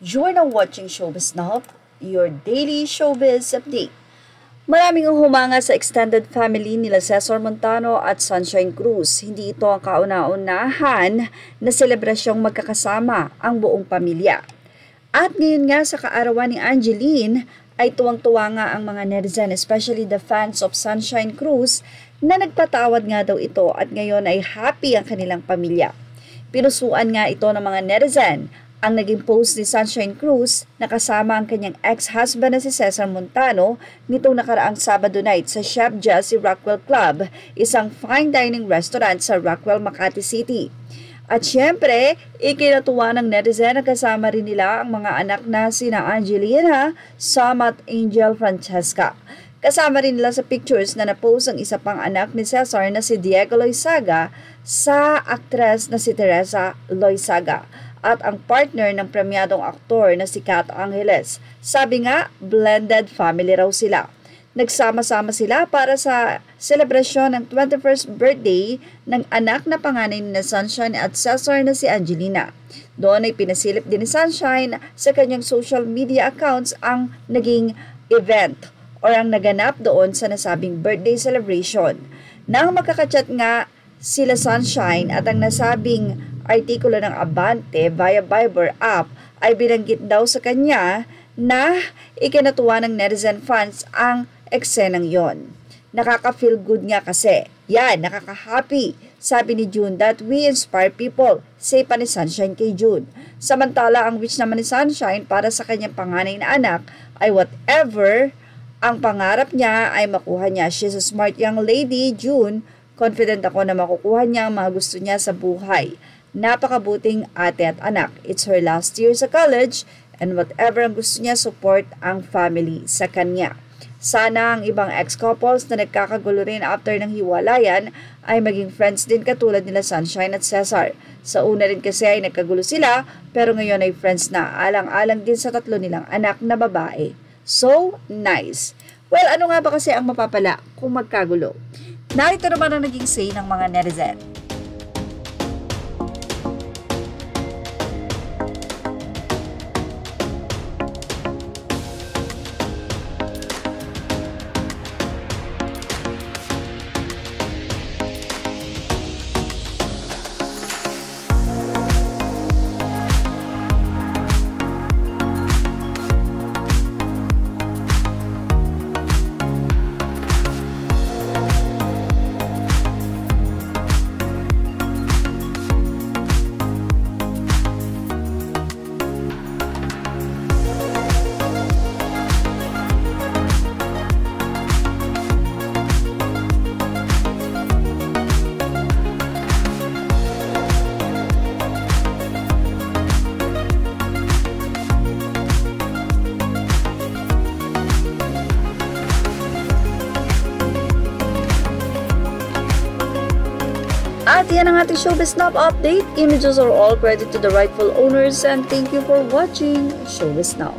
You're now watching Showbiz Now, your daily showbiz update. Maraming ang humanga sa extended family nila Cesar Montano at Sunshine Cruz. Hindi ito ang kauna-unahan na selebrasyong magkakasama ang buong pamilya. At ngayon nga sa kaarawan ni Angeline ay tuwang-tuwa nga ang mga netizen, especially the fans of Sunshine Cruz, na nagpatawad nga daw ito at ngayon ay happy ang kanilang pamilya. Pinusuan nga ito ng mga netizen ang naging post ni Sunshine Cruz na kasama ang kanyang ex-husband na si Cesar Montano nitong nakaraang Sabado night sa Chef Jessie Rockwell Club, isang fine dining restaurant sa Rockwell, Makati City. At syempre, ikinatuwa ng netizen na kasama rin nila ang mga anak na sina Angelina, Sam at Angel Francesca. Kasama rin nila sa pictures na na-post ang isa pang anak ni Cesar na si Diego Loizaga sa aktres na si Teresa Loizaga at ang partner ng premyadong aktor na si Kat Angeles. Sabi nga, blended family raw sila. Nagsama-sama sila para sa selebrasyon ng 21st birthday ng anak na panganay ni Sunshine at Cesar na si Angelina. Doon ay pinasilip din ni Sunshine sa kanyang social media accounts ang naging event o ang naganap doon sa nasabing birthday celebration. Nang makakachat nga sila Sunshine at ang nasabing artikulo ng Abante via Viber app ay binanggit daw sa kanya na ikinatuwa ng netizen fans ang eksenang yon. Nakaka-feel good nga kasi. Yan, nakaka-happy. Sabi ni June that we inspire people. Say pa ni Sunshine kay June. Samantala, ang wish naman ni Sunshine para sa kanyang panganay na anak ay whatever ang pangarap niya ay makuha niya. She's a smart young lady, June. Confident ako na makukuha niya ang mga gusto niya sa buhay. Napakabuting ate at anak. It's her last year sa college and whatever ang gusto niya, support ang family sa kanya. Sana ang ibang ex-couples na nagkakagulo rin after ng hiwalayan ay maging friends din katulad nila Sunshine at Cesar. Sa una rin kasi ay nagkagulo sila pero ngayon ay friends na, alang-alang din sa tatlo nilang anak na babae. So, nice. Well, ano nga ba kasi ang mapapala kung magkagulo? Narito naman ang naging say ng mga netizen. At yan ang ating Showbiz Now update. Images are all credit to the rightful owners and thank you for watching Showbiz Now.